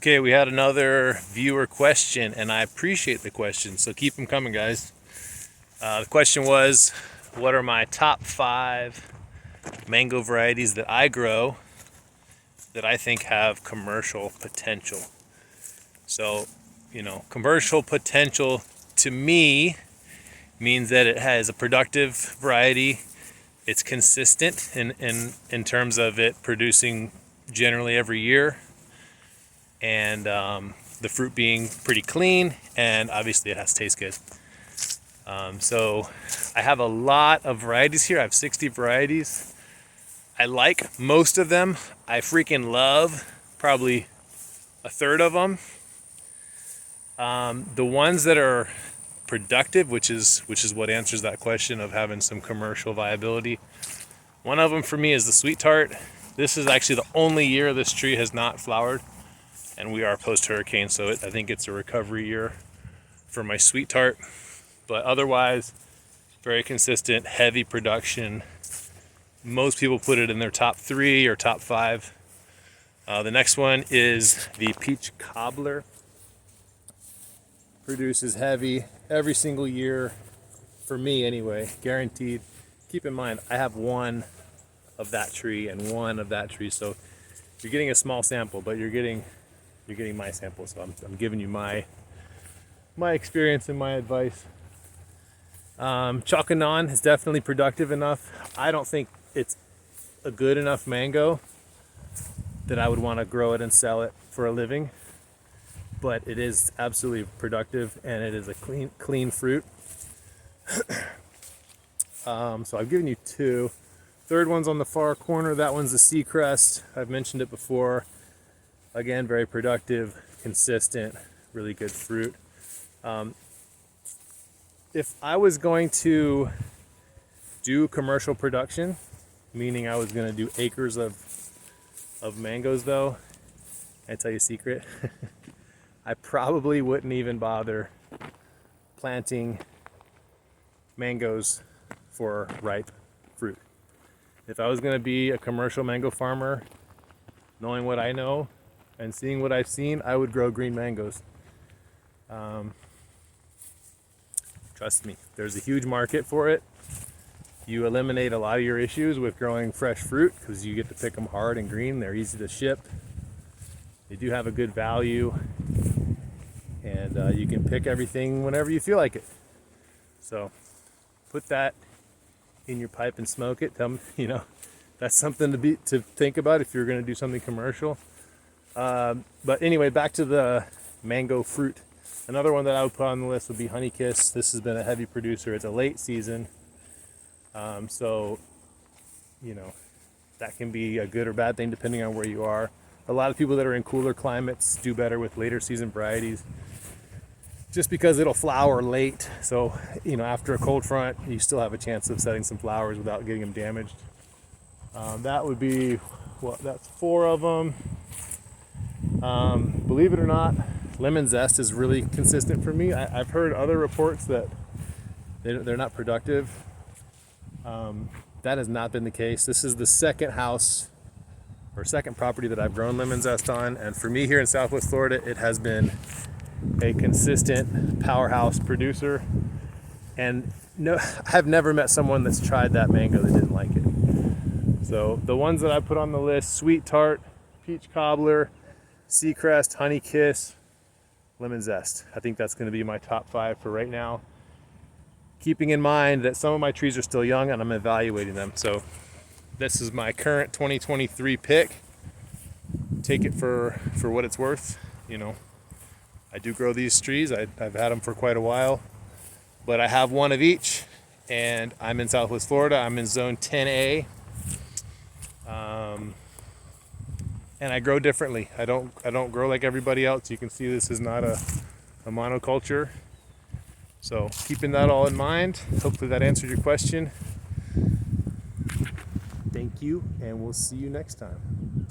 Okay, we had another viewer question, and I appreciate the question, so keep them coming, guys. The question was, what are my top 5 mango varieties that I grow that I think have commercial potential? So, commercial potential to me means that it has a productive variety. It's consistent in terms of it producing generally every year, and the fruit being pretty clean, and obviously it has to taste good. So I have a lot of varieties here. I have 60 varieties. I like most of them. I freaking love probably a third of them. The ones that are productive, which is what answers that question of having some commercial viability. One of them for me is the sweet tart. This is actually the only year this tree has not flowered, and we are post-hurricane, so I think it's a recovery year for my sweet tart. But otherwise, very consistent, heavy production. Most people put it in their top 3 or top 5. The next one is the peach cobbler. Produces heavy every single year, for me anyway, guaranteed. Keep in mind, I have one of that tree and one of that tree, so you're getting a small sample, but you're getting my sample, so I'm giving you my experience and my advice. Chocanon is definitely productive enough. I don't think it's a good enough mango that I would want to grow it and sell it for a living, but it is absolutely productive, and it is a clean fruit. So I've given you 2. Third one's on the far corner. That one's the Seacrest. I've mentioned it before. Again, very productive, consistent, really good fruit. If I was going to do commercial production, meaning I was going to do acres of mangoes, though, I tell you a secret, I probably wouldn't even bother planting mangoes for ripe fruit. If I was going to be a commercial mango farmer, knowing what I know and seeing what I've seen, I would grow green mangoes. Trust me, there's a huge market for it. You eliminate a lot of your issues with growing fresh fruit because you get to pick them hard and green. They're easy to ship. They do have a good value, and you can pick everything whenever you feel like it. So put that in your pipe and smoke it. Tell me, that's something to think about if you're going to do something commercial. But anyway, back to the mango fruit. Another one that I would put on the list would be Honeykiss. This has been a heavy producer. It's a late season, so that can be a good or bad thing depending on where you are. A lot of people that are in cooler climates do better with later season varieties, just because it'll flower late. So after a cold front, you still have a chance of setting some flowers without getting them damaged. That would be, that's 4 of them. Believe it or not, lemon zest is really consistent for me. I've heard other reports that they're not productive. That has not been the case. This is the second property that I've grown lemon zest on, and for me here in Southwest Florida, it has been a consistent powerhouse producer. And no, I've never met someone that's tried that mango that didn't like it. So the ones that I put on the list: sweet tart, peach cobbler, Seacrest, Honeykiss, lemon zest. I think that's going to be my top 5 for right now, keeping in mind that some of my trees are still young and I'm evaluating them. So this is my current 2023 pick. Take it for what it's worth. I do grow these trees. I've had them for quite a while, but I have one of each, and I'm in Southwest Florida. I'm in zone 10A. And I grow differently. I don't grow like everybody else. You can see this is not a monoculture. So keeping that all in mind, hopefully that answered your question. Thank you, and we'll see you next time.